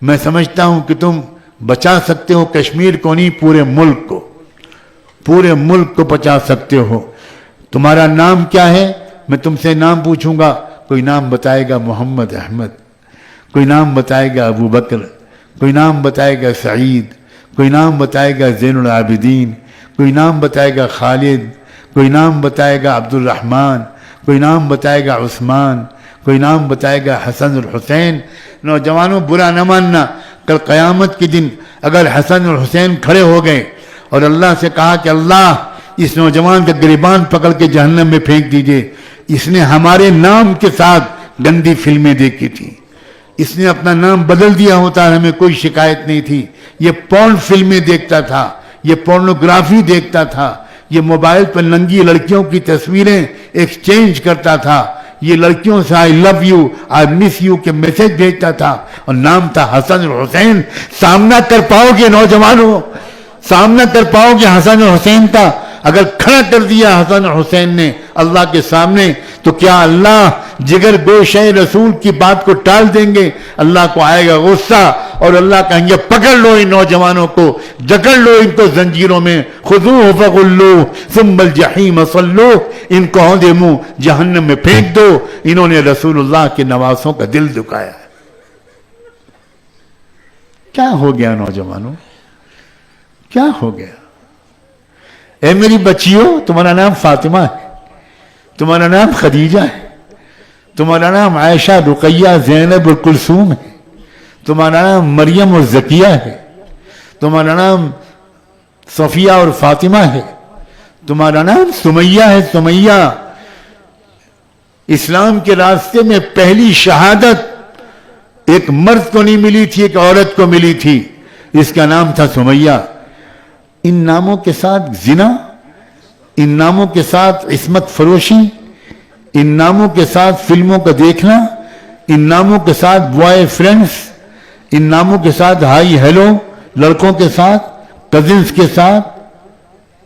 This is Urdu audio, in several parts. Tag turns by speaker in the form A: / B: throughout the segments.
A: میں سمجھتا ہوں کہ تم بچا سکتے ہو کشمیر کو نہیں، پورے ملک کو بچا سکتے ہو۔ تمہارا نام کیا ہے؟ میں تم سے نام پوچھوں گا، کوئی نام بتائے گا محمد احمد، کوئی نام بتائے گا ابو بکر، کوئی نام بتائے گا سعید، کوئی نام بتائے گا زین العابدین، کوئی نام بتائے گا خالد، کوئی نام بتائے گا عبد الرحمن، کوئی نام بتائے گا عثمان، کوئی نام بتائے گا حسن الحسین۔ نوجوانوں برا نہ ماننا، کل قیامت کے دن اگر حسن اور حسین کھڑے ہو گئے اور اللہ سے کہا کہ اللہ اس نوجوان کا گریبان پکڑ کے جہنم میں پھینک دیجئے، اس نے ہمارے نام کے ساتھ گندی فلمیں دیکھی تھی، اس نے اپنا نام بدل دیا ہوتا ہے، ہمیں کوئی شکایت نہیں تھی، یہ پورن فلمیں دیکھتا تھا، یہ پورنوگرافی دیکھتا تھا، یہ موبائل پر ننگی لڑکیوں کی تصویریں ایکسچینج کرتا تھا، یہ لڑکیوں سے آئی love you, I miss you کے میسج بھیجتا تھا، اور نام تھا حسن الحسین۔ سامنا کر پاؤ گے نوجوانوں؟ سامنا کر پاؤ گے حسن الحسین کا؟ اگر کھڑا کر دیا حسن حسین نے اللہ کے سامنے تو کیا اللہ جگر گوشہ رسول کی بات کو ٹال دیں گے؟ اللہ کو آئے گا غصہ اور اللہ کہیں گے پکڑ لو ان نوجوانوں کو، جکڑ لو ان کو زنجیروں میں، خذوہ فغلوہ ثم الجحیم صلوہ، ان کو ہودے منہ جہنم میں پھینک دو، انہوں نے رسول اللہ کے نواسوں کا دل دکھایا ہے۔ کیا ہو گیا نوجوانوں؟ کیا ہو گیا؟ اے میری بچیوں، تمہارا نام فاطمہ ہے، تمہارا نام خدیجہ ہے، تمہارا نام عائشہ، رقیہ، زینب اور کلثوم ہے، تمہارا نام مریم اور زکیہ ہے، تمہارا نام صفیہ اور فاطمہ ہے، تمہارا نام سمیہ ہے۔ سمیہ اسلام کے راستے میں پہلی شہادت ایک مرد کو نہیں ملی تھی، ایک عورت کو ملی تھی، اس کا نام تھا سمیہ۔ ان ناموں کے ساتھ زنا، ان ناموں کے ساتھ عصمت فروشی، ان ناموں کے ساتھ فلموں کا دیکھنا، ان ناموں کے ساتھ بوائے فرینڈز، ان ناموں کے ساتھ ہائی ہیلو لڑکوں کے ساتھ، کزنز کے ساتھ،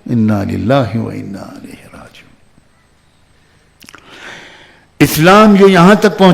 A: انا للہ و انا الیہ راجعون۔ اسلام جو یہاں تک پہنچ